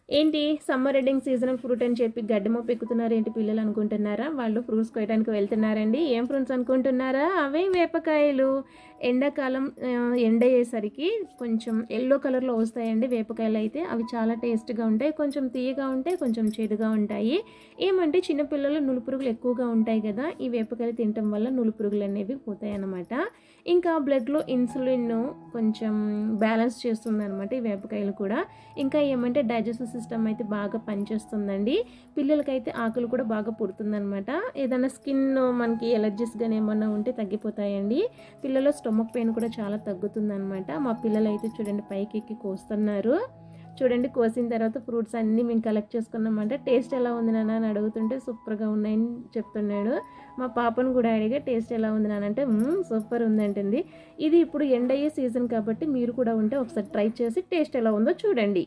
ఏంటి summer ending seasonal fruit అని చెప్పి గడ్డమొప్ప ఎక్కుతున్నారు ఏంటి పిల్లలు అనుకుంటున్నారా? వాళ్ళు ఫ్రూట్స్ కోయడానికి వెళ్తున్నారండి. ఏం ఫ్రూట్స్ అనుకుంటున్నారా? అవే వేపకాయలు. ఎండాకాలం ఎండ అయ్యేసరికి కొంచెం యెల్లో కలర్‌లో వస్తాయండి వేపకాయలైతే. అవి చాలా టేస్ట్‌గా ఉంటాయి. కొంచెం తియ్యగా ఉంటాయి, కొంచెం చేదుగా ఉంటాయి. ఏమంటే చిన్న పిల్లలు నులిపురుగులు ఎక్కువగా ఉంటాయి కదా! ఈ వేపకాయలు తినటం వల్ల నులిపురుగులనేవి పోతాయన్నమాట. ఇంకా బ్లడ్‌లో ఇన్సులిన్ కొంచెం బ్యాలెన్స్ చేస్తుందనమాట ఈ వేపకాయలు కూడా. ఇంకా ఏమంటే డైజెస్టివ్ సిస్టమ్ అయితే బాగా పనిచేస్తుందండి. పిల్లలకైతే ఆకలి కూడా బాగా పుడుతుందనమాట. ఏదైనా స్కిన్ మనకి ఎలర్జీస్ గాని ఏమన్నా ఉంటే తగ్గిపోతాయండి. పిల్లల స్టొమక్ పెయిన్ కూడా చాలా తగ్గుతుందనమాట. మా పిల్లలైతే చూడండి పైకెక్కి కోస్తున్నారు. చూడండి కోసిన తర్వాత ఫ్రూట్స్ అన్నీ మేము కలెక్ట్ చేసుకున్నామంటే టేస్ట్ ఎలా ఉంది నాన్న అని అడుగుతుంటే సూపర్‌గా ఉన్నాయని చెప్తున్నాడు. మా పాపను కూడా అడిగా టేస్ట్ ఎలా ఉంది నాన్న అంటే సూపర్ ఉందంటుంది. ఇది ఇప్పుడు ఎండ్ అయ్యే సీజన్ కాబట్టి మీరు కూడా ఉంటే ఒకసారి ట్రై చేసి టేస్ట్ ఎలా ఉందో చూడండి.